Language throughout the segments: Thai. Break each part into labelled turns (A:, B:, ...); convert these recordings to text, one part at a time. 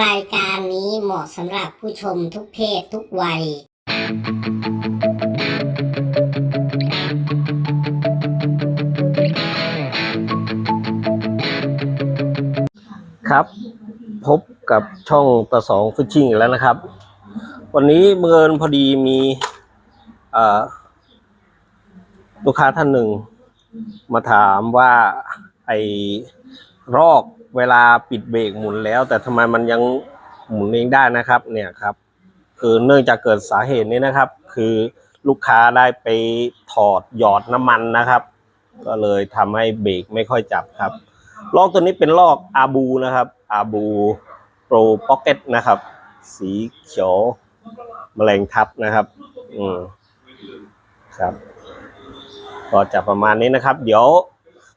A: รายการนี้เหมาะสำหรับผู้ชมทุกเพศทุกวัย
B: ครับพบกับช่องตะสองฟิชชิ่งแล้วนะครับวันนี้เมื่อพอดีมีลูกค้าท่านหนึ่งมาถามว่าไอ้รอกเวลาปิดเบรกหมุนแล้วแต่ทำไมมันยังหมุนเองได้นะครับเนี่ยครับคือเนื่องจากเกิดสาเหตุนี้นะครับคือลูกค้าได้ไปถอดหยอดน้ำมันนะครับก็เลยทำให้เบรกไม่ค่อยจับครับลอกตัวนี้เป็นลอกอาบูนะครับอาบูโปรพ็อกเก็ตนะครับสีเขียวแมลงทับนะครับครับก็จะประมาณนี้นะครับเดี๋ยว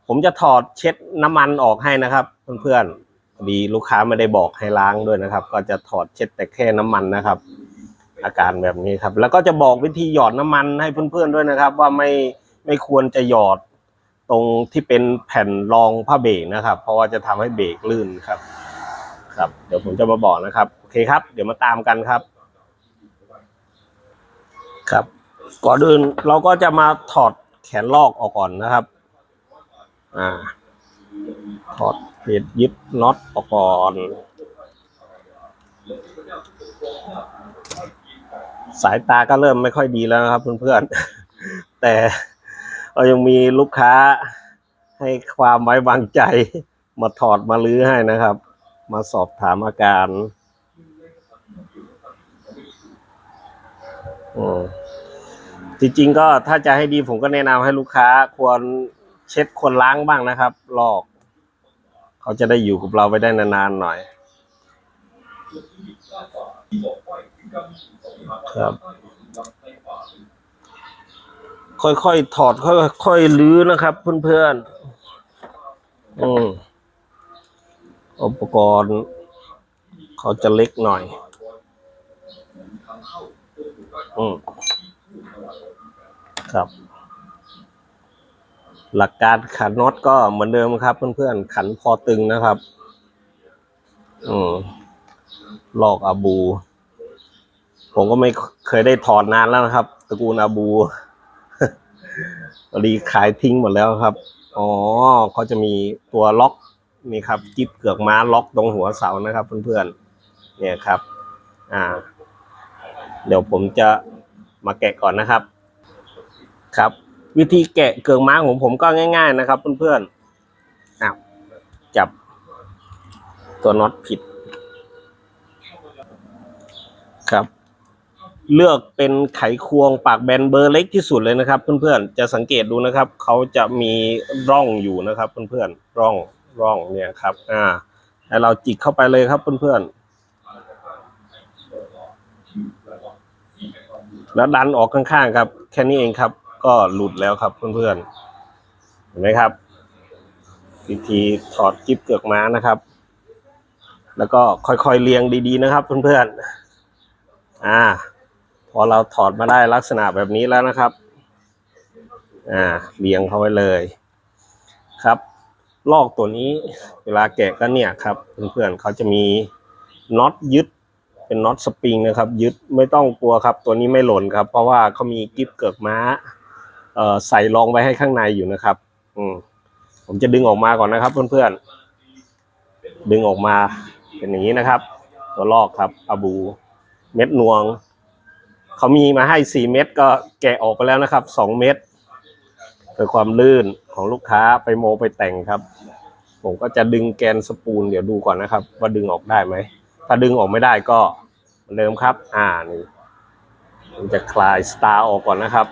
B: ผมจะถอดเช็ดน้ำมันออกให้นะครับเพื่อนๆพอดีลูกค้าไม่ได้บอกให้ล้างด้วยนะครับก็จะถอดเช็ดแต่แค่น้ำมันนะครับอาการแบบนี้ครับแล้วก็จะบอกวิธีหยอดน้ำมันให้เพื่อนๆด้วยนะครับว่าไม่ควรจะหยอดตรงที่เป็นแผ่นรองผ้าเบรกนะครับเพราะว่าจะทำให้เบรกลื่นครับเดี๋ยวผมจะมาบอกนะครับโอเคครับเดี๋ยวมาตามกันครับก่อนอื่นเราก็จะมาถอดแขนลอกออกก่อนนะครับถอดเพจยึดน็อตออกก่อนสายตาก็เริ่มไม่ค่อยดีแล้วนะครับเพื่อนๆแต่เรายังมีลูกค้าให้ความไว้วางใจมาถอดมาลื้อให้นะครับมาสอบถามอาการจริงๆก็ถ้าจะให้ดีผมก็แนะนำให้ลูกค้าควรเช็ดควรล้างบ้างนะครับลอกเขาจะได้อยู่กับเราไปได้นานๆหน่อยครับค่อยๆถอดค่อยๆลื้อนะครับเพื่อนๆอุปกรณ์เขาจะเล็กหน่อยครับหลักการขันน็อตก็เหมือนเดิมครับเพื่อนๆขันพอตึงนะครับลอกอาบูผมก็ไม่เคยได้ถอดนานแล้วนะครับตระกูลอาบูตอนนี้ขายทิ้งหมดแล้วครับเขาจะมีตัวล็อกนี่ครับกิ๊บเกือกม้าล็อกตรงหัวเสานะครับเพื่อนๆเนี่ยครับเดี๋ยวผมจะมาแกะก่อนนะครับวิธีแกะเกือกม้าของผมก็ง่ายๆนะครับเพื่อนๆจับตัวน็อตผิดครับเลือกเป็นไขควงปากแบนเบอร์เล็กที่สุดเลยนะครับเพื่อนๆจะสังเกตดูนะครับเขาจะมีร่องอยู่นะครับเพื่อนๆร่องเนี่ยครับแล้วเราจิกเข้าไปเลยครับเพื่อนๆแล้วดันออกข้างๆครับแค่นี้เองครับก็หลุดแล้วครับเพื่อนๆเห็นไหมครับวิธีถอดกิ๊บเกือกม้านะครับแล้วก็ค่อยๆเรียงดีๆนะครับเพื่อนๆพอเราถอดมาได้ลักษณะแบบนี้แล้วนะครับเรียงเข้าไว้เลยครับลอกตัวนี้เวลาแกะก็เนี่ยครับเพื่อนๆเขาจะมีน็อตยึดเป็นน็อตสปริงนะครับยึดไม่ต้องกลัวครับตัวนี้ไม่หล่นครับเพราะว่าเขามีกิ๊บเกือกม้าใส่รองไว้ให้ข้างในอยู่นะครับผมจะดึงออกมาก่อนนะครับเพื่อนๆดึงออกมาเป็นอย่างนี้นะครับตัวลอกครับอาบูเม็ดนวงเขามีมาให้4เม็ดก็แกะออกไปแล้วนะครับ2เม็ดเพื่อความลื่นของลูกค้าไปโมไปแต่งครับผมก็จะดึงแกนสปูลเดี๋ยวดูก่อนนะครับว่าดึงออกได้ไหมถ้าดึงออกไม่ได้ก็เหมือนเดิมครับนี่ผมจะคลายสตาร์ออกก่อนนะครับ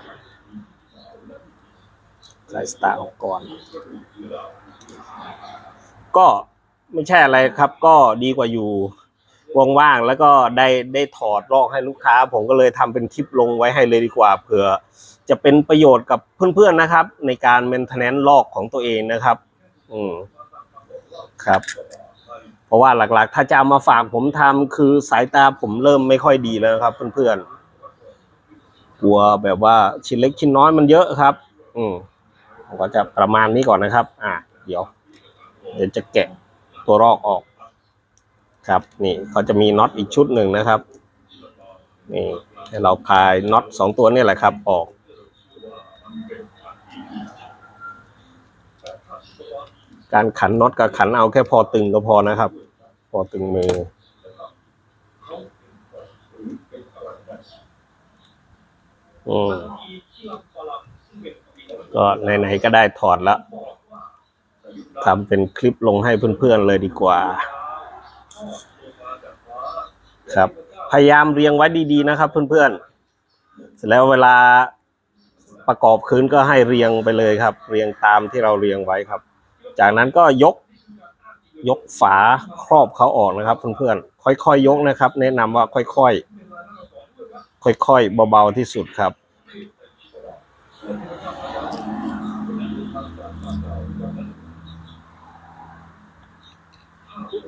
B: คลายสตาร์ออกก่อนก็ไม่ใช่อะไรครับก็ดีกว่าอยู่ว่างๆแล้วก็ได้ถอดลอกให้ลูกค้าผมก็เลยทำเป็นคลิปลงไว้ให้เลยดีกว่าเผื่อจะเป็นประโยชน์กับเพื่อนๆนะครับในการเมนเทนแนนซ์ลอกของตัวเองนะครับครับเพราะว่าหลักๆถ้าจะเอามาฝากผมทำคือสายตาผมเริ่มไม่ค่อยดีแล้วครับเพื่อนๆกลัวแบบว่าชิ้นเล็กชิ้นน้อยมันเยอะครับผมก็จะประมาณนี้ก่อนนะครับเดี๋ยวจะแกะตัวลอกออก ครับนี่เขาจะมีน็อตอีกชุดหนึ่งนะครับนี่ให้เราคลายน็อต2ตัวนี่แหละครับออกการขันน็อตกับขันเอาแค่พอตึงก็พอนะครับพอตึงมือก็ไหนๆก็ได้ถอดแล้วทำเป็นคลิปลงให้เพื่อนๆเลยดีกว่าครับพยายามเรียงไว้ดีๆนะครับเพื่อนๆเสร็จแล้วเวลาประกอบคืนก็ให้เรียงไปเลยครับเรียงตามที่เราเรียงไว้ครับจากนั้นก็ยกฝาครอบเขาออกนะครับเพื่อนๆค่อยๆยกนะครับแนะนำว่าค่อยๆเบาๆที่สุดครับ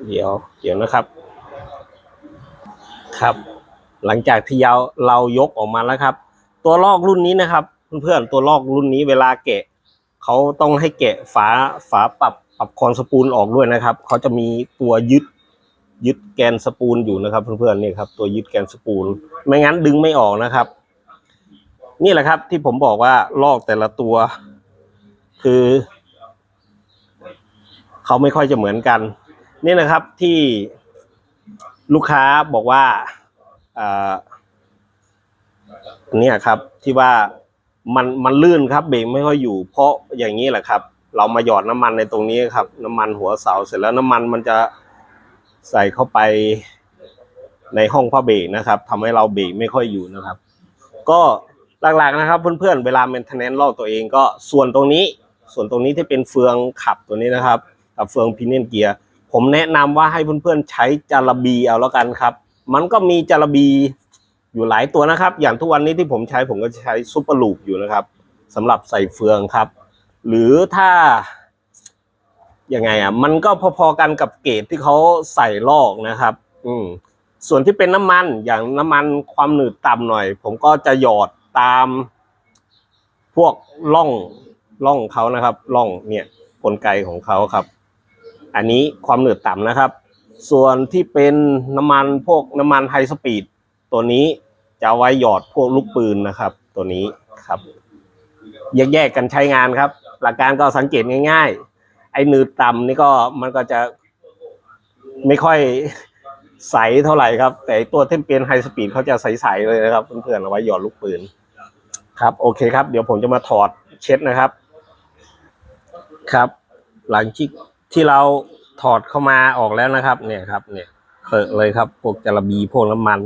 B: เดี๋ยวนะครับครับหลังจากที่เรายกออกมาแล้วครับตัวลอกรุ่นนี้นะครับเพื่อนๆตัวลอกรุ่นนี้เวลาแกะเขาต้องให้แกะฝาปรับคอนสปูลออกด้วยนะครับเขาจะมีตัวยึดแกนสปูลอยู่นะครับเพื่อนๆนี่ครับตัวยึดแกนสปูลไม่งั้นดึงไม่ออกนะครับนี่แหละครับที่ผมบอกว่าลอกแต่ละตัวคือเขาไม่ค่อยจะเหมือนกันนี่นะครับที่ลูกค้าบอกว่าเนี่ยครับที่ว่ามันลื่นครับเบรกไม่ค่อยอยู่เพราะอย่างนี้แหละครับเรามาหยอดน้ำมันในตรงนี้ครับน้ำมันหัวเสาเสร็จแล้วน้ำมันจะใส่เข้าไปในห้องผ้าเบรกนะครับทำให้เราเบรกไม่ค่อยอยู่นะครับก็หลักๆนะครับเพื่อนๆเวลาเมนเทนแนนซ์ลอกตัวเองก็ส่วนตรงนี้ที่เป็นเฟืองขับตัวนี้นะครับกับเฟืองพินเนียนเกียร์ผมแนะนำว่าให้เพื่อนๆใช้จาระบีเอาแล้วกันครับมันก็มีจาระบีอยู่หลายตัวนะครับอย่างทุกวันนี้ที่ผมใช้ผมก็ใช้ซุปเปอร์ลูปอยู่นะครับสำหรับใส่เฟืองครับหรือถ้ายังไงมันก็พอๆกันกับเกรดที่เขาใส่ลอกนะครับส่วนที่เป็นน้ำมันอย่างน้ำมันความหนืดต่ำหน่อยผมก็จะหยอดตามพวกร่องเขานะครับร่องเนี่ยกลไกของเขาครับอันนี้ความหนืดต่ำนะครับส่วนที่เป็นน้ำมันไฮสปีดตัวนี้จะเอาไว้หยอดพวกลูกปืนนะครับตัวนี้ครับแยกกันใช้งานครับหลักการก็สังเกตง่ายๆไอ้หนืดต่ำนี่ก็มันก็จะไม่ค่อยใสเท่าไหร่ครับแต่ตัวที่เป็นไฮสปีดเขาจะใสๆเลยนะครับเพื่อนๆเอาไว้หยอดลูกปืนครับโอเคครับเดี๋ยวผมจะมาถอดเช็ดนะครับครับหลังที่เราถอดเข้ามาออกแล้วนะครับเนี่ยครับเนี่ยเคอะเลยครับพวกจาระบีพวกน้ำมัน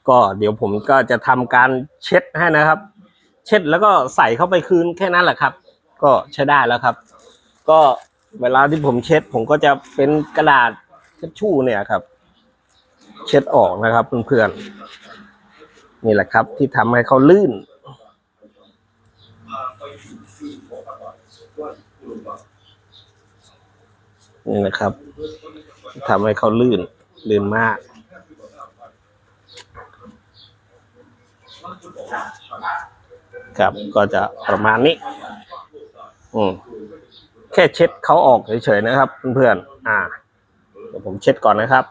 B: ก็เดี๋ยวผมก็จะทำการเช็ดให้นะครับเช็ดแล้วก็ใส่เข้าไปคืนแค่นั้นแหละครับก็ใช้ได้แล้วครับก็เวลาที่ผมเช็ดผมก็จะเป็นกระดาษเช็ดชู่เนี่ยครับเช็ดออกนะครับเพื่อนๆนี่แหละครับที่ทำให้เขาลื่นนี่นะครับทำให้เขาลื่นมากครับก็จะประมาณนี้แค่เช็ดเขาออกเฉยๆนะครับเพื่อนๆเดี๋ยวผมเช็ดก่อนนะครับ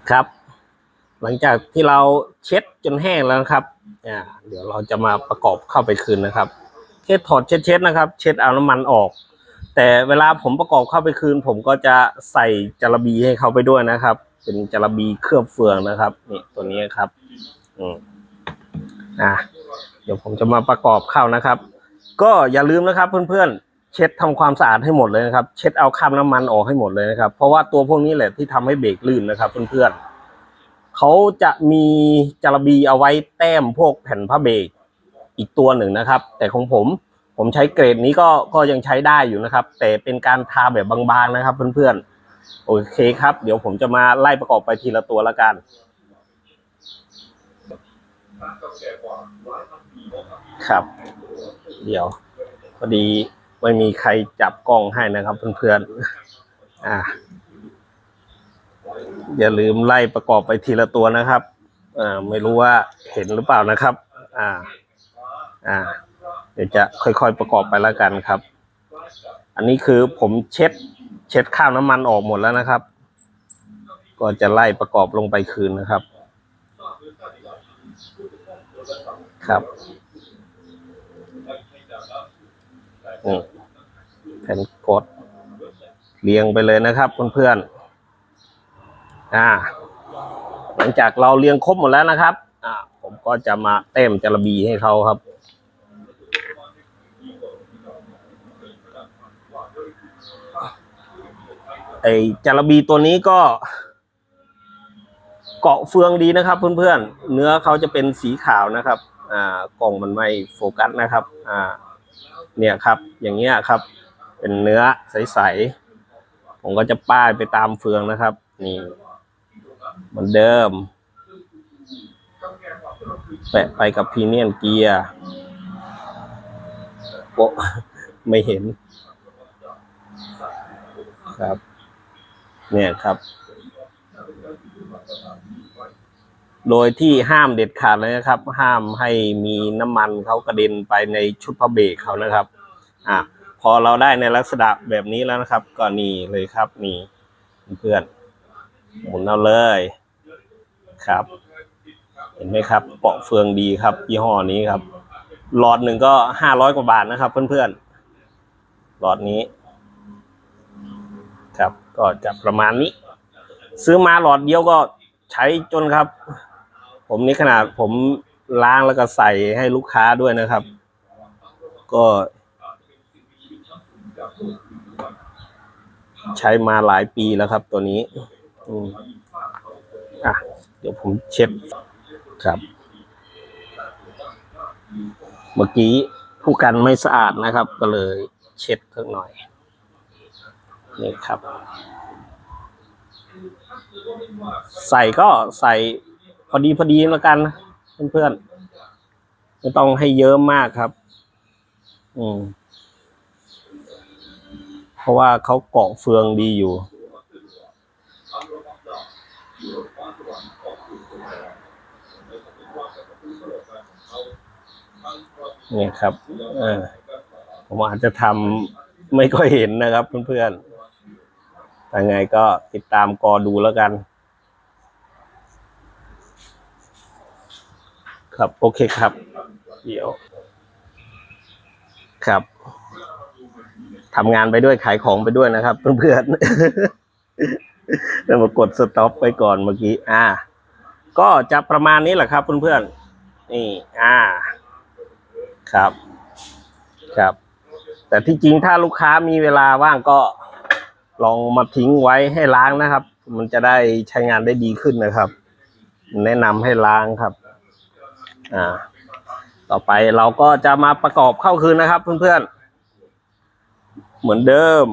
B: ครับหลังจากที่เราเช็ดจนแห้งแล้วนะครับเดี๋ยวเราจะมาประกอบเข้าไปคืนนะครับแค่ถอดเช็ดนะครับเช็ดเอาน้ำมันออกแต่เวลาผมประกอบเข้าไปคืนผมก็จะใส่จาระบีให้เขาไปด้วยนะครับเป็นจาระบีเคลือบเฟืองนะครับนี่ตัวนี้ครับเดี๋ยวผมจะมาประกอบเข้านะครับก็อย่าลืมนะครับเพื่อนๆเช็ดทำความสะอาดให้หมดเลยนะครับเช็ดเอาคราบน้ำมันออกให้หมดเลยนะครับเพราะว่าตัวพวกนี้แหละที่ทำให้เบรกลื่นนะครับเพื่อนๆเขาจะมีจาระบีเอาไว้แต้มพวกแผ่นผ้าเบรกอีกตัวหนึ่งนะครับแต่ของผมใช้เกรดนี้ก็ยังใช้ได้อยู่นะครับแต่เป็นการทาแบบบางๆนะครับเพื่อนๆโอเคครับเดี๋ยวผมจะมาไล่ประกอบไปทีละตัวละกันครับเดี๋ยวพอดีไม่มีใครจับกล้องให้นะครับเพื่อนๆอย่าลืมไล่ประกอบไปทีละตัวนะครับไม่รู้ว่าเห็นหรือเปล่านะครับเดี๋ยวจะค่อยๆประกอบไปแล้วกันครับอันนี้คือผมเช็ดคราบน้ำมันออกหมดแล้วนะครับ ก็จะไล่ประกอบลงไปคืนนะครับครับแผ่นกดเรียงไปเลยนะครับเพื่อนๆหลังจากเราเรียงครบหมดแล้วนะครับผมก็จะมาเต็มจระบีให้เขาครับไอ้จระบีตัวนี้ก็เกาะเฟืองดีนะครับเพื่อนๆเนื้อเขาจะเป็นสีขาวนะครับกล่องมันไม่โฟกัสนะครับเนี่ยครับอย่างเงี้ยครับเป็นเนื้อใสๆผมก็จะป้ายไปตามเฟืองนะครับนี่เหมือนเดิมแปะไปกับพรีเนียมเกียร์โอ้ไม่เห็นครับเนี่ยครับโดยที่ห้ามเด็ดขาดเลยนะครับห้ามให้มีน้ำมันเขากระเด็นไปในชุดพระเบรกเขานะครับพอเราได้ในลักษณะแบบนี้แล้วนะครับก็นี่เลยครับนี่เพื่อนหมุนเอาเลยครับเห็นไหมครับเปาะเฟืองดีครับยี่ห้อนี้ครับหลอดหนึ่งก็500 กว่าบาทนะครับเพื่อนๆหลอดนี้ครับก็จะประมาณนี้ซื้อมาหลอดเดียวก็ใช้จนครับผมนี่ขนาดผมล้างแล้วก็ใส่ให้ลูกค้าด้วยนะครับก็ใช้มาหลายปีแล้วครับตัวนี้เดี๋ยวผมเช็ดครับเมื่อกี้ผู้กันไม่สะอาดนะครับก็เลยเช็ดสักหน่อยนี่ครับใส่ก็ใส่พอดีแล้วกันเพื่อนๆไม่ต้องให้เยอะมากครับเพราะว่าเขาเกาะเฟืองดีอยู่นี่ครับผมอาจจะทำไม่ค่อยเห็นนะครับเพื่อนๆยังไงก็ติดตามกอดูแล้วกันครับโอเคครับเดี๋ยวครับทำงานไปด้วยขายของไปด้วยนะครับเพื่อนๆแล้วมากดสต็อปไปก่อนเมื่อกี้ก็จะประมาณนี้แหละครับเพื่อนๆนี่ครับแต่ที่จริงถ้าลูกค้ามีเวลาว่างก็ลองมาทิ้งไว้ให้ล้างนะครับมันจะได้ใช้งานได้ดีขึ้นนะครับแนะนำให้ล้างครับต่อไปเราก็จะมาประกอบเข้าคืนนะครับเพื่อนๆเหมือนเดิม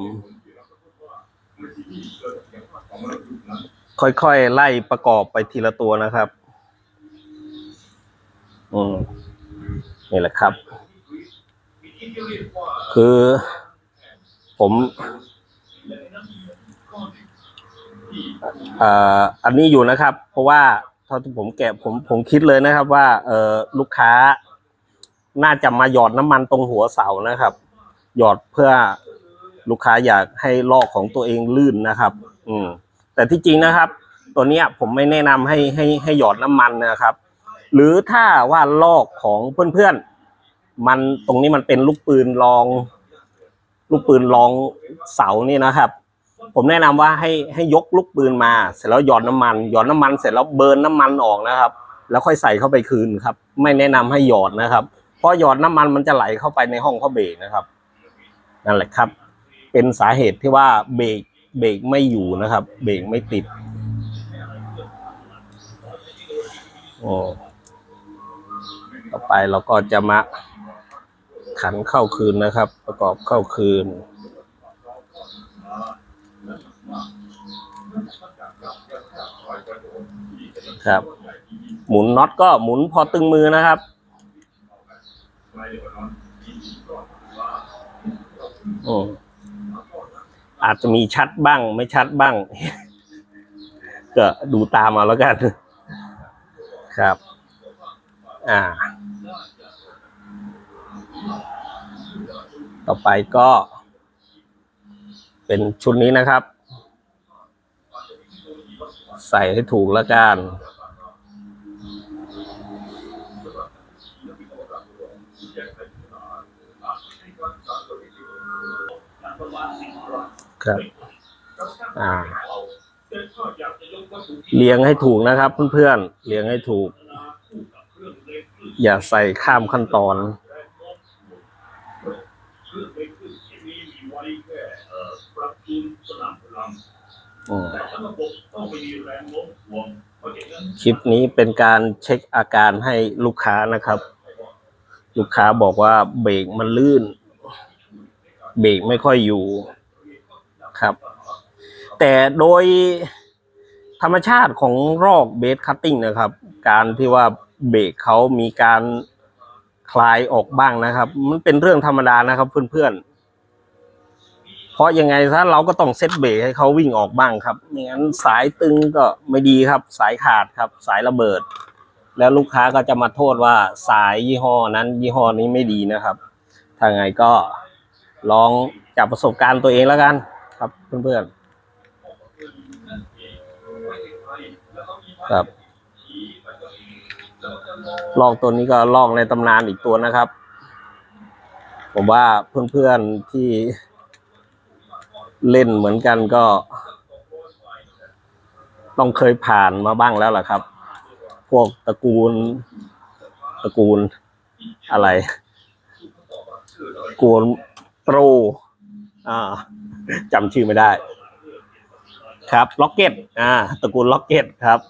B: ค่อยๆไล่ประกอบไปทีละตัวนะครับนี่แหละครับคือผมอันนี้อยู่นะครับเพราะว่าเท่าที่ผมแกะผมคิดเลยนะครับว่าลูกค้าน่าจะมาหยอดน้ำมันตรงหัวเสานะครับหยอดเพื่อลูกค้าอยากให้ลอกของตัวเองลื่นนะครับแต่ที่จริงนะครับตัวเนี้ยผมไม่แนะนำให้หยอดน้ำมันนะครับหรือถ้าว่าลอกของเพื่อนๆมันตรงนี้มันเป็นลูกปืนรองเสานี่นะครับผมแนะนำว่าให้ยกลูกปืนมาเสร็จแล้วหยอดน้ำมันเสร็จแล้วเบิร์นน้ำมันออกนะครับแล้วค่อยใส่เข้าไปคืนครับไม่แนะนำให้หยอดนะครับเพราะหยอดน้ำมันจะไหลเข้าไปในห้องเบรกนะครับนั่นแหละครับเป็นสาเหตุที่ว่าเบรกไม่อยู่นะครับเบรกไม่ติดต่อไปเราก็จะมาขันเข้าคืนนะครับประกอบเข้าคืนครับหมุนน็อตก็หมุนพอตึงมือนะครับอาจจะมีชัดบ้างไม่ชัดบ้างก็ดูตามมาแล้วกันครับต่อไปก็เป็นชุดนี้นะครับ ใส่ให้ถูกแล้วกันครับเลี้ยงให้ถูกนะครับเพื่อนๆเลี้ยงให้ถูกอย่าใส่ข้ามขั้นตอนคลิปนี้เป็นการเช็คอาการให้ลูกค้านะครับลูกค้าบอกว่าเบรกมันลื่นเบรกไม่ค่อยอยู่ครับแต่โดยธรรมชาติของรอกเบสคัตติ้งนะครับการที่ว่าเบรกเขามีการคลายออกบ้างนะครับมันเป็นเรื่องธรรมดานะครับเพื่อนๆเพราะยังไงถ้าเราก็ต้องเซตเบรกให้เขาวิ่งออกบ้างครับไม่งั้นสายตึงก็ไม่ดีครับสายขาดครับสายระเบิดแล้วลูกค้าก็จะมาโทษว่าสายยี่ห้อนั้นยี่ห้อนี้ไม่ดีนะครับถ้าไงก็ลองจากประสบการณ์ตัวเองแล้วกันครับเพื่อนๆครับลอกตัวนี้ก็ลอกในตำนานอีกตัวนะครับผมว่าเพื่อนๆที่เล่นเหมือนกันก็ต้องเคยผ่านมาบ้างแล้วล่ะครับพวกตระกูลอะไรตระกูลโตรจำชื่อไม่ได้ครับล็อกเก็ตตระกูลล็อกเก็ตครับ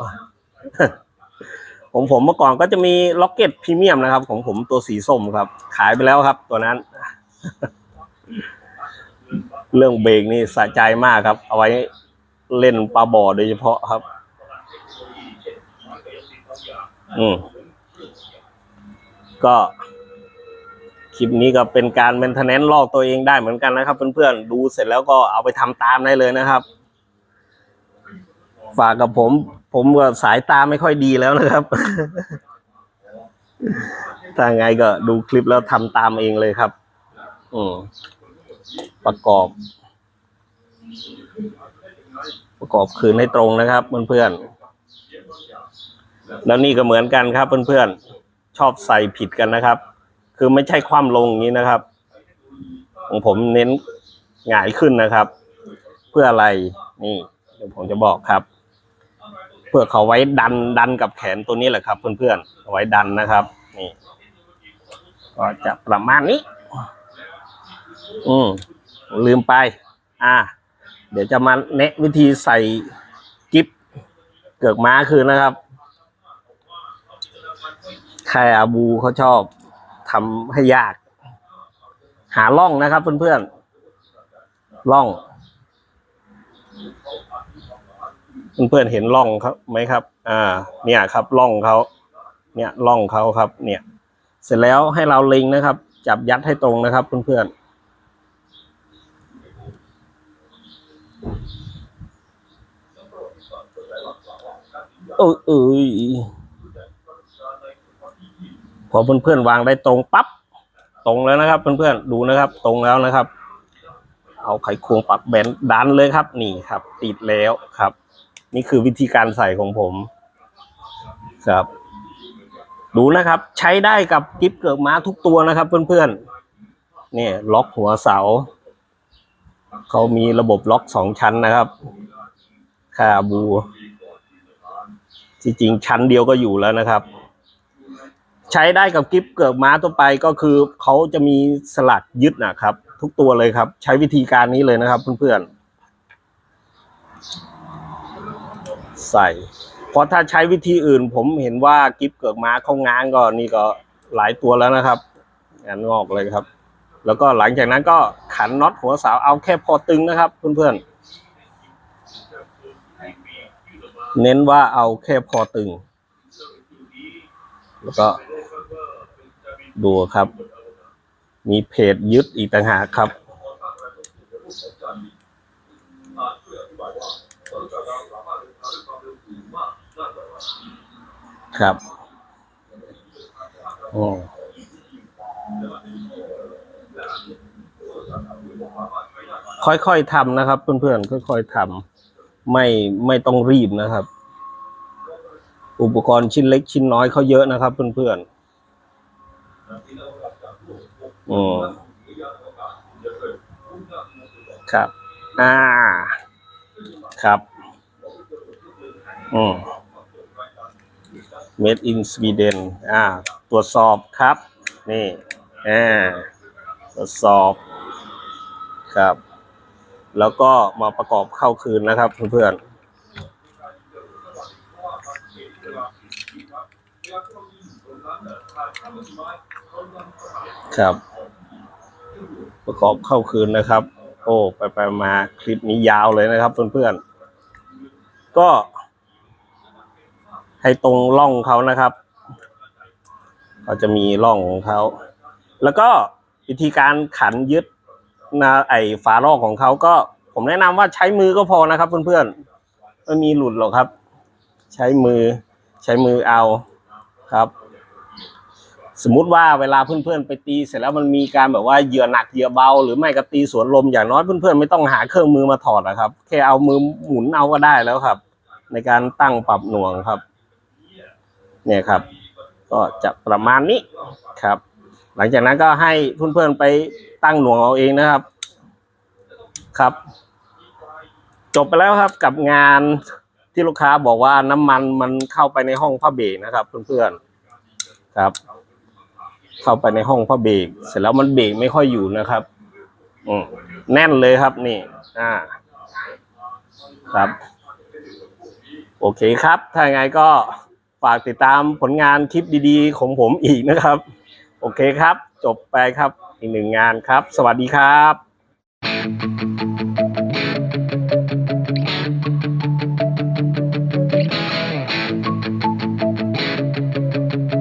B: ผมเมื่อก่อนก็จะมีล็อกเก็ตพรีเมียมนะครับของผมตัวสีส้มครับขายไปแล้วครับตัวนั้นเรื่องเบรกนี่สะใจมากครับเอาไว้เล่นปลาบ่อโดยเฉพาะครับก็คลิปนี้ก็เป็นการเมนเทนแนนซ์ลอกตัวเองได้เหมือนกันนะครับเพื่อนๆดูเสร็จแล้วก็เอาไปทำตามได้เลยนะครับฝากกับผมก็สายตาไม่ค่อยดีแล้วนะครับถ้าไงก็ดูคลิปแล้วทำตามเองเลยครับประกอบคืนให้ตรงนะครับเพื่อนๆแล้วนี่ก็เหมือนกันครับเพื่อนๆชอบใส่ผิดกันนะครับคือไม่ใช่คว่ำลงอย่างนี้นะครับของผมเน้นหงายขึ้นนะครับเพื่ออะไรนี่เดี๋ยวผมจะบอกครับเพื่อเขาไว้ดันกับแขนตัวนี้แหละครับเพื่อนๆเอาไว้ดันนะครับนี่ก็จะประมาณนี้ลืมไปเดี๋ยวจะมาแนะวิธีใส่กิ๊บเกือกม้าคืนนะครับใครอาบูเขาชอบทำให้ยากหาร่องนะครับเพื่อนๆร่องเพื่อนๆเห็นร่องครับไหมครับเนี่ยครับร่องเขาเนี่ยร่องเขาครับเนี่ยเสร็จแล้วให้เราเล็งนะครับจับยัดให้ตรงนะครับเพื่อนๆพอเพื่อนๆวางได้ตรงปั๊บตรงแล้วนะครับเพื่อนๆดูนะครับตรงแล้วนะครับเอาไขควงปรับแบนดันเลยครับนี่ครับติดแล้วครับนี่คือวิธีการใส่ของผมครับดูนะครับใช้ได้กับกิ๊บเกือกม้าทุกตัวนะครับเพื่อนๆเนี่ยล็อกหัวเสาเขามีระบบล็อก2 ชั้นนะครับคาบูจริงๆชั้นเดียวก็อยู่แล้วนะครับใช้ได้กับกิ๊บเกือกม้าตัวไปก็คือเขาจะมีสลักยึดนะครับทุกตัวเลยครับใช้วิธีการนี้เลยนะครับเพื่อนๆใส่เพราะถ้าใช้วิธีอื่นผมเห็นว่ากิ๊บเกือกม้าเขาง้างก็นี่ก็หลายตัวแล้วนะครับงานงอกเลยครับแล้วก็หลังจากนั้นก็ขันน็อตหัวเสาเอาแค่พอตึงนะครับเพื่อนๆเน้นว่าเอาแค่พอตึงแล้วก็ดูครับมีเพจยึดอีกต่างหากครับครับค่อยๆทำนะครับเพื่อนๆค่อยๆทำ ไม่ต้องรีบนะครับ อุปกรณ์ชิ้นเล็กชิ้นน้อยเขาเยอะนะครับเพื่อนๆครับครับMade in Sweden ตรวจสอบครับนี่ตรวจสอบครับแล้วก็มาประกอบเข้าคืนนะครับเพื่อนๆครับประกอบเข้าคืนนะครับโอ้ไปมาคลิปนี้ยาวเลยนะครับเพื่อนๆก็ให้ตรงร่องเขานะครับเขาจะมีร่องของเขาแล้วก็วิธีการขันยึดฝาลอกของเขาก็ผมแนะนำว่าใช้มือก็พอนะครับเพื่อนๆไม่มีหลุดหรอกครับใช้มือเอาครับสมมุติว่าเวลาเพื่อนๆไปตีเสร็จแล้วมันมีการแบบว่าเหยื่อหนักเหยื่อเบาหรือไม่ก็ตีสวนลมอย่างน้อยเพื่อนๆไม่ต้องหาเครื่องมือมาถอดนะครับแค่เอามือหมุนเอาก็ได้แล้วครับในการตั้งปรับหน่วงครับเนี่ยครับก็จะประมาณนี้ครับหลังจากนั้นก็ให้เพื่อนๆไปตั้งหน่วงเอาเองนะครับครับจบไปแล้วครับกับงานที่ลูกค้าบอกว่าน้ำมันเข้าไปในห้องผ้าเบรกนะครับเพื่อนๆครับเข้าไปในห้องผ้าเบรกเสร็จแล้วมันเบรกไม่ค่อยอยู่นะครับแน่นเลยครับนี่ครับโอเคครับถ้าไงก็ฝากติดตามผลงานคลิปดีๆของผมอีกนะครับโอเคครับจบไปครับอีกหนึ่งงานครับสวัสดีครับ